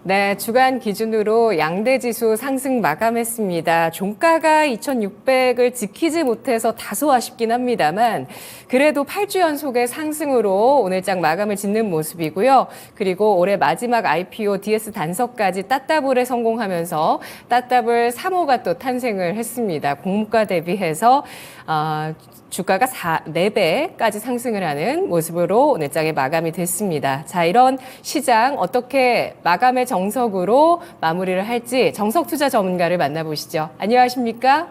네, 주간 기준으로 양대지수 상승 마감했습니다. 종가가 2,600을 지키지 못해서 다소 아쉽긴 합니다만 그래도 8주 연속의 상승으로 오늘장 마감을 짓는 모습이고요. 그리고 올해 마지막 IPO DS 단석까지 따따블에 성공하면서 따따블 3호가 또 탄생을 했습니다. 공모가 대비해서 주가가 4배까지 상승을 하는 모습으로 오늘장에 마감이 됐습니다. 자, 이런 시장 어떻게 마감의 정석으로 마무리를 할지 정석투자 전문가를 만나보시죠. 안녕하십니까?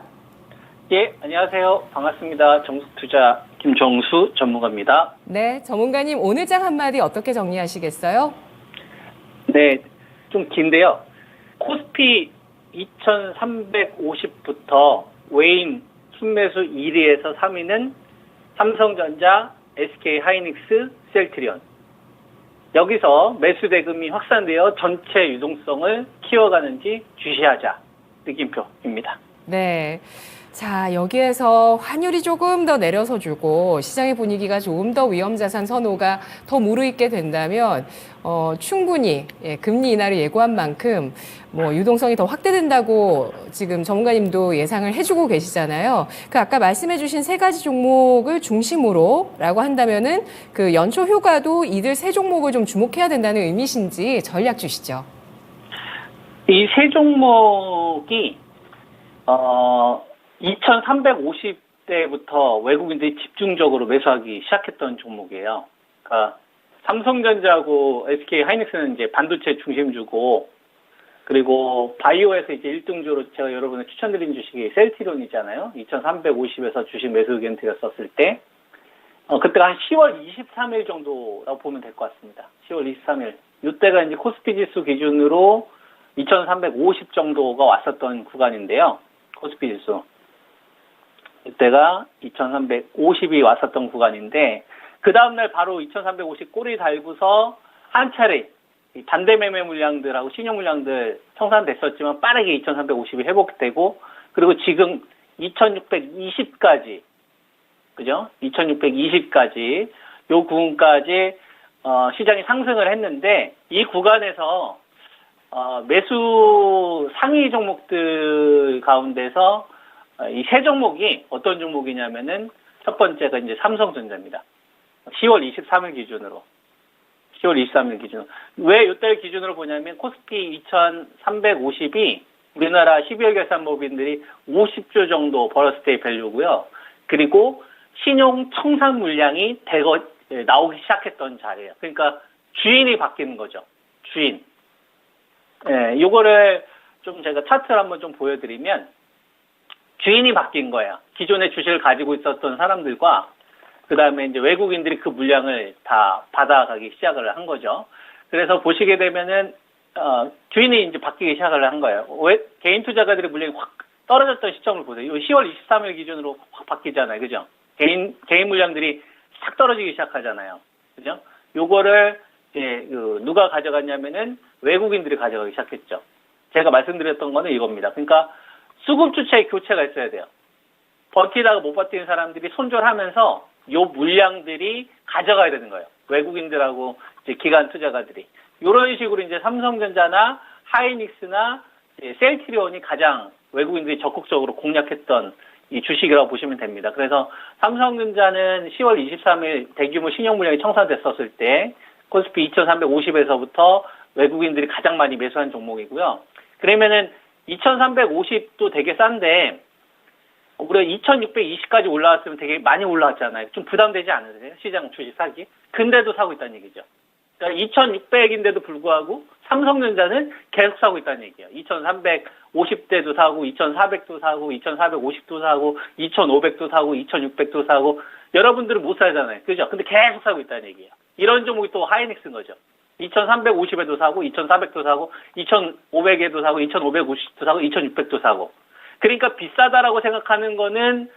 예, 안녕하세요. 반갑습니다. 정석투자 김정수 전문가입니다. 네, 전문가님 오늘장 한마디 어떻게 정리하시겠어요? 네, 좀 긴데요. 코스피 2350부터 외인 순매수 1위에서 3위는 삼성전자, SK하이닉스, 셀트리온. 여기서 매수 대금이 확산되어 전체 유동성을 키워가는지 주시하자 느낌표입니다. 네. 자, 여기에서 환율이 조금 더 내려서 주고 시장의 분위기가 조금 더 위험자산 선호가 더 무르익게 된다면 충분히 금리 인하를 예고한 만큼 유동성이 더 확대된다고 지금 전문가님도 예상을 해주고 계시잖아요. 그 아까 말씀해주신 세 가지 종목을 중심으로라고 한다면은 그 연초 효과도 이들 세 종목을 좀 주목해야 된다는 의미신지 전략 주시죠. 이 세 종목이 2350대부터 외국인들이 집중적으로 매수하기 시작했던 종목이에요. 그러니까 삼성전자하고 SK하이닉스는 이제 반도체 중심주고, 그리고 바이오에서 이제 1등주로 제가 여러분을 추천드린 주식이 셀트리온이잖아요. 2350에서 주식 매수 의견 드렸었을 때, 그때가 한 10월 23일 정도라고 보면 될 것 같습니다. 10월 23일. 이때가 이제 코스피 지수 기준으로 2350 정도가 왔었던 구간인데요. 코스피 지수. 이때가 2350이 왔었던 구간인데, 그 다음날 바로 2350 꼬리 달고서 한 차례 반대 매매 물량들하고 신용 물량들 청산됐었지만 빠르게 2350이 회복되고, 그리고 지금 2620까지, 그죠? 2620까지 요 구간까지 시장이 상승을 했는데, 이 구간에서 매수 상위 종목들 가운데서 이 세 종목이 어떤 종목이냐면은 첫 번째가 이제 삼성전자입니다. 10월 23일 기준으로. 10월 23일 기준으로. 왜 이때 기준으로 보냐면 코스피 2350이 우리나라 12월 결산법인들이 50조 정도 벌었을 때의 밸류고요. 그리고 신용 청산 물량이 나오기 시작했던 자리예요. 그러니까 주인이 바뀌는 거죠. 주인. 예, 요거를 좀 제가 차트를 한번 좀 보여드리면, 주인이 바뀐 거예요. 기존에 주식을 가지고 있었던 사람들과 그 다음에 이제 외국인들이 그 물량을 다 받아가기 시작을 한 거죠. 그래서 보시게 되면은 주인이 이제 바뀌기 시작을 한 거예요. 왜 개인 투자가들의 물량이 확 떨어졌던 시점을 보세요. 10월 23일 기준으로 확 바뀌잖아요, 그죠? 개인 물량들이 싹 떨어지기 시작하잖아요, 그죠? 요거를 이제 누가 가져갔냐면은 외국인들이 가져가기 시작했죠. 제가 말씀드렸던 거는 이겁니다. 그러니까 수급 주체의 교체가 있어야 돼요. 버티다가 못 버티는 사람들이 손절하면서 요 물량들이 가져가야 되는 거예요. 외국인들하고 이제 기관 투자가들이. 이런 식으로 이제 삼성전자나 하이닉스나 셀트리온이 가장 외국인들이 적극적으로 공략했던 이 주식이라고 보시면 됩니다. 그래서 삼성전자는 10월 23일 대규모 신용 물량이 청산됐었을 때 코스피 2350에서부터 외국인들이 가장 많이 매수한 종목이고요. 그러면은 2350도 되게 싼데 우리가 2620까지 올라왔으면 되게 많이 올라왔잖아요. 좀 부담되지 않으세요? 시장 주식 사기? 근데도 사고 있다는 얘기죠. 그러니까 2600인데도 불구하고 삼성전자는 계속 사고 있다는 얘기예요. 2350대도 사고, 2400도 사고, 2450도 사고, 2500도 사고, 2600도 사고. 여러분들은 못 사잖아요. 그죠? 근데 계속 사고 있다는 얘기예요. 이런 종목이 또 하이닉스인 거죠. 2350에도 사고, 2400도 사고, 2500에도 사고, 2550도 사고, 2600도 사고. 그러니까 비싸다라고 생각하는 거는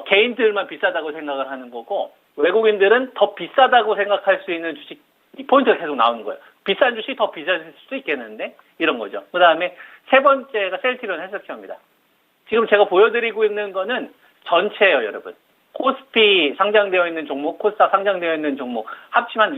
개인들만 비싸다고 생각을 하는 거고, 외국인들은 더 비싸다고 생각할 수 있는 주식 포인트가 계속 나오는 거예요. 비싼 주식이 더 비쌀 수도 있겠는데, 이런 거죠. 그 다음에 세 번째가 셀트리온 헬스케어입니다. 지금 제가 보여드리고 있는 거는 전체예요, 여러분. 코스피 상장되어 있는 종목, 코스닥 상장되어 있는 종목 합치면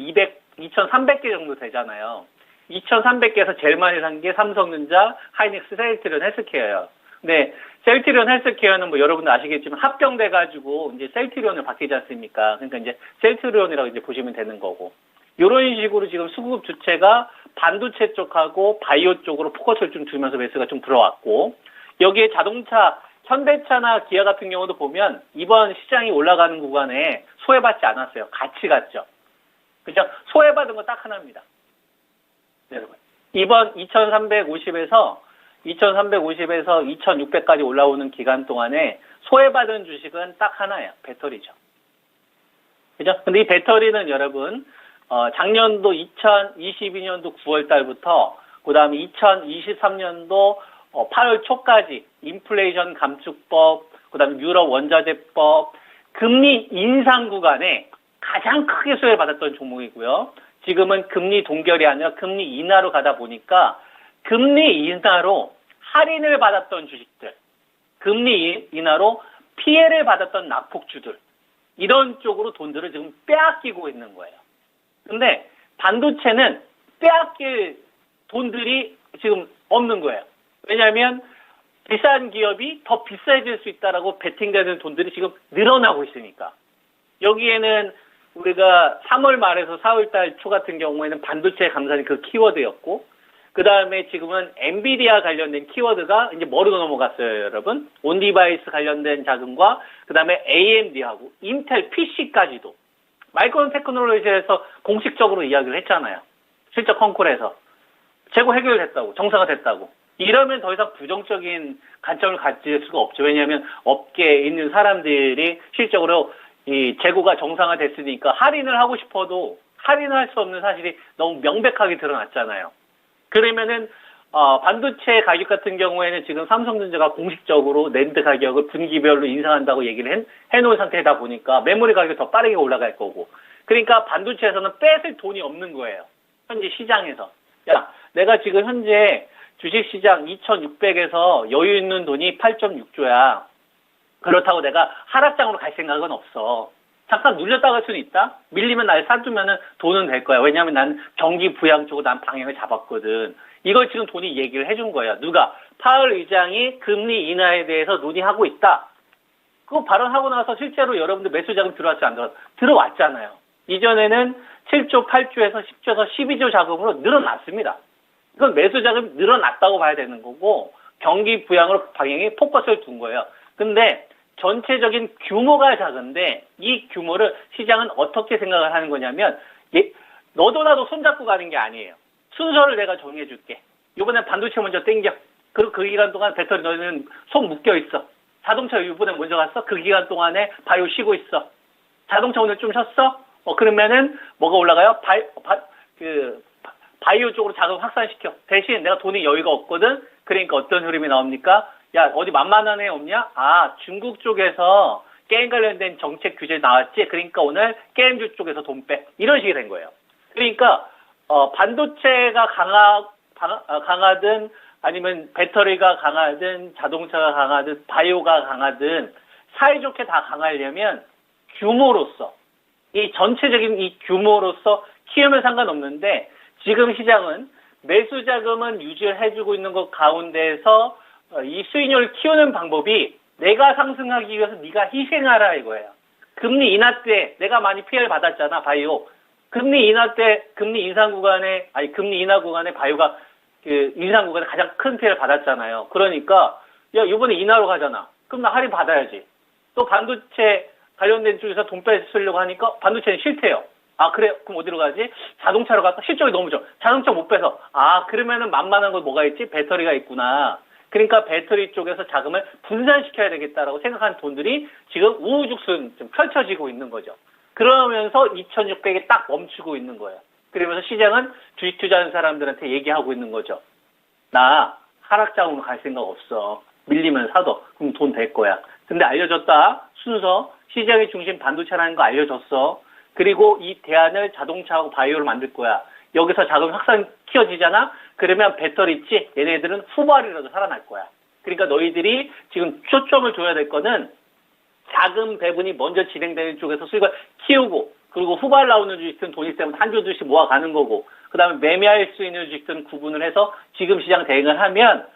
2300개 정도 되잖아요. 2,300개에서 제일 많이 산 게 삼성전자, 하이닉스, 셀트리온, 헬스케어예요. 근데 셀트리온, 헬스케어는 뭐 여러분도 아시겠지만 합병돼가지고 이제 셀트리온을 바뀌지 않습니까? 그러니까 이제 셀트리온이라고 이제 보시면 되는 거고. 이런 식으로 지금 수급 주체가 반도체 쪽하고 바이오 쪽으로 포커스를 좀 두면서 매수가 좀 들어왔고, 여기에 자동차, 현대차나 기아 같은 경우도 보면 이번 시장이 올라가는 구간에 소외받지 않았어요. 같이 갔죠. 그죠? 소외받은 거 딱 하나입니다. 네, 여러분. 이번 2350에서 2600까지 올라오는 기간 동안에 소외받은 주식은 딱 하나예요. 배터리죠. 그죠? 근데 이 배터리는 여러분, 작년도 2022년도 9월 달부터, 그 다음에 2023년도 8월 초까지 인플레이션 감축법, 그 다음에 유럽 원자재법, 금리 인상 구간에 가장 크게 수혜받았던 종목이고요. 지금은 금리 동결이 아니라 금리 인하로 가다 보니까 금리 인하로 할인을 받았던 주식들, 금리 인하로 피해를 받았던 낙폭주들, 이런 쪽으로 돈들을 지금 빼앗기고 있는 거예요. 근데 반도체는 빼앗길 돈들이 지금 없는 거예요. 왜냐하면 비싼 기업이 더 비싸질 수 있다라고 베팅되는 돈들이 지금 늘어나고 있으니까. 여기에는 우리가 3월 말에서 4월 달 초 같은 경우에는 반도체 감산이 그 키워드였고, 그 다음에 지금은 엔비디아 관련된 키워드가 이제 뭐로 넘어갔어요, 여러분? 온디바이스 관련된 자금과 그 다음에 AMD하고 인텔 PC까지도 마이크론 테크놀로지에서 공식적으로 이야기를 했잖아요. 실적 컨콜에서 재고 해결됐다고, 정상화 됐다고. 이러면 더 이상 부정적인 관점을 가질 수가 없죠. 왜냐하면 업계에 있는 사람들이 실적으로 이 재고가 정상화 됐으니까 할인을 하고 싶어도 할인을 할 수 없는 사실이 너무 명백하게 드러났잖아요. 그러면은 반도체 가격 같은 경우에는 지금 삼성전자가 공식적으로 낸드 가격을 분기별로 인상한다고 얘기를 해놓은 상태다 보니까 메모리 가격이 더 빠르게 올라갈 거고, 그러니까 반도체에서는 뺏을 돈이 없는 거예요. 현재 시장에서. 야, 내가 지금 현재 주식시장 2,600에서 여유 있는 돈이 8.6조야. 그렇다고 내가 하락장으로 갈 생각은 없어. 잠깐 눌렸다 갈 수는 있다? 밀리면 날 사두면은 돈은 될 거야. 왜냐하면 난 경기 부양 쪽으로 난 방향을 잡았거든. 이걸 지금 돈이 얘기를 해준 거야. 누가? 파월 의장이 금리 인하에 대해서 논의하고 있다. 그거 발언하고 나서 실제로 여러분들 매수 자금 들어왔지 안 들어왔어? 들어왔잖아요. 이전에는 7조, 8조에서 10조에서 12조 자금으로 늘어났습니다. 이건 매수 자금이 늘어났다고 봐야 되는 거고, 경기 부양으로 방향에 포커스를 둔 거예요. 근데 전체적인 규모가 작은데 이 규모를 시장은 어떻게 생각을 하는 거냐면, 너도 나도 손잡고 가는 게 아니에요. 순서를 내가 정해 줄게. 이번에 반도체 먼저 땡겨. 그리고 그 기간 동안 배터리 너는 손 묶여 있어. 자동차 이번에 먼저 갔어. 그 기간 동안에 바이오 쉬고 있어. 자동차 오늘 좀 쉬었어? 그러면은 뭐가 올라가요? 바이오 쪽으로 자금 확산시켜. 대신 내가 돈이 여유가 없거든. 그러니까 어떤 흐름이 나옵니까? 야, 어디 만만한 애 없냐? 아, 중국 쪽에서 게임 관련된 정책 규제 나왔지? 그러니까 오늘 게임주 쪽에서 돈 빼. 이런 식이 된 거예요. 그러니까, 반도체가 강하든, 아니면 배터리가 강하든, 자동차가 강하든, 바이오가 강하든, 사이좋게 다 강하려면 규모로서, 이 전체적인 이 규모로서 키우면 상관없는데, 지금 시장은 매수 자금은 유지를 해주고 있는 것 가운데서 이 수익률을 키우는 방법이 내가 상승하기 위해서 네가 희생하라 이거예요. 금리 인하 때 내가 많이 피해를 받았잖아, 바이오. 금리 인하 때, 금리 인하 구간에 바이오가 그 인상 구간에 가장 큰 피해를 받았잖아요. 그러니까, 야, 이번에 인하로 가잖아. 그럼 나 할인 받아야지. 또 반도체 관련된 쪽에서 돈 뺏으려고 하니까 반도체는 싫대요. 아, 그래? 그럼 어디로 가지? 자동차로 갈까? 실적이 너무 좋아. 자동차 못 빼서. 아, 그러면은 만만한 거 뭐가 있지? 배터리가 있구나. 그러니까 배터리 쪽에서 자금을 분산시켜야 되겠다라고 생각한 돈들이 지금 우후죽순 좀 펼쳐지고 있는 거죠. 그러면서 2,600에 딱 멈추고 있는 거예요. 그러면서 시장은 주식 투자하는 사람들한테 얘기하고 있는 거죠. 나 하락장으로 갈 생각 없어. 밀리면 사도. 그럼 돈 될 거야. 근데 알려줬다. 순서. 시장의 중심 반도체라는 거 알려줬어. 그리고 이 대안을 자동차하고 바이오를 만들 거야. 여기서 자금 확산 키워지잖아? 그러면 배터리 있지? 얘네들은 후발이라도 살아날 거야. 그러니까 너희들이 지금 초점을 둬야 될 거는 자금 배분이 먼저 진행되는 쪽에서 수익을 키우고, 그리고 후발 나오는 주식은 돈이 때문에 한 조 주씩 모아가는 거고, 그다음에 매매할 수 있는 주식들은 구분을 해서 지금 시장 대응을 하면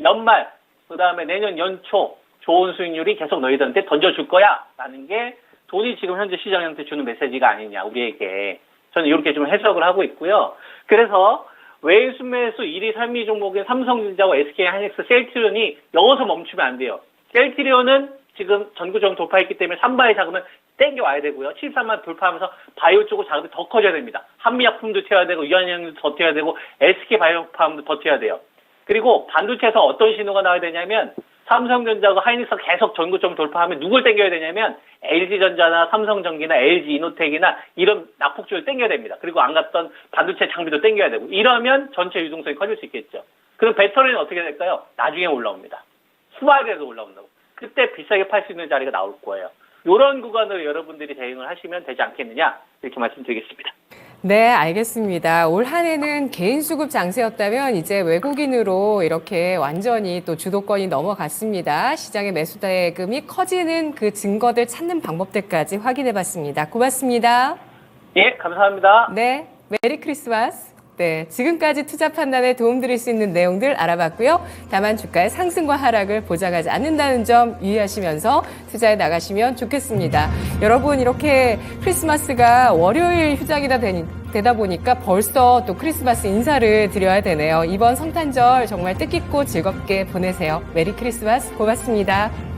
연말, 그다음에 내년 연초 좋은 수익률이 계속 너희들한테 던져줄 거야 라는 게 돈이 지금 현재 시장한테 주는 메시지가 아니냐 우리에게. 저는 이렇게 좀 해석을 하고 있고요. 그래서 외인 순매수 1위, 3위 종목인 삼성전자와 SK하이닉스, 셀트리온이 여기서 멈추면 안 돼요. 셀트리온은 지금 전구점 돌파했기 때문에 3바의 자금을 땡겨와야 되고요. 73만 돌파하면서 바이오 쪽으로 자금이 더 커져야 됩니다. 한미약품도 튀어야 되고 유한양도 더 튀어야 되고 SK바이오팜도 더 튀어야 돼요. 그리고 반도체에서 어떤 신호가 나와야 되냐면 삼성전자가 하이닉스가 계속 전고점 돌파하면 누굴 땡겨야 되냐면 LG전자나 삼성전기나 LG이노텍이나 이런 낙폭주를 땡겨야 됩니다. 그리고 안 갔던 반도체 장비도 땡겨야 되고 이러면 전체 유동성이 커질 수 있겠죠. 그럼 배터리는 어떻게 될까요? 나중에 올라옵니다. 후발에도 올라온다고. 그때 비싸게 팔 수 있는 자리가 나올 거예요. 이런 구간으로 여러분들이 대응을 하시면 되지 않겠느냐 이렇게 말씀드리겠습니다. 네, 알겠습니다. 올 한 해는 개인 수급 장세였다면 이제 외국인으로 이렇게 완전히 또 주도권이 넘어갔습니다. 시장의 매수 대금이 커지는 그 증거들 찾는 방법들까지 확인해 봤습니다. 고맙습니다. 예, 감사합니다. 네, 메리 크리스마스. 네, 지금까지 투자 판단에 도움드릴 수 있는 내용들 알아봤고요. 다만 주가의 상승과 하락을 보장하지 않는다는 점 유의하시면서 투자에 나가시면 좋겠습니다. 여러분, 이렇게 크리스마스가 월요일 휴장이다 되다 보니까 벌써 또 크리스마스 인사를 드려야 되네요. 이번 성탄절 정말 뜻깊고 즐겁게 보내세요. 메리 크리스마스. 고맙습니다.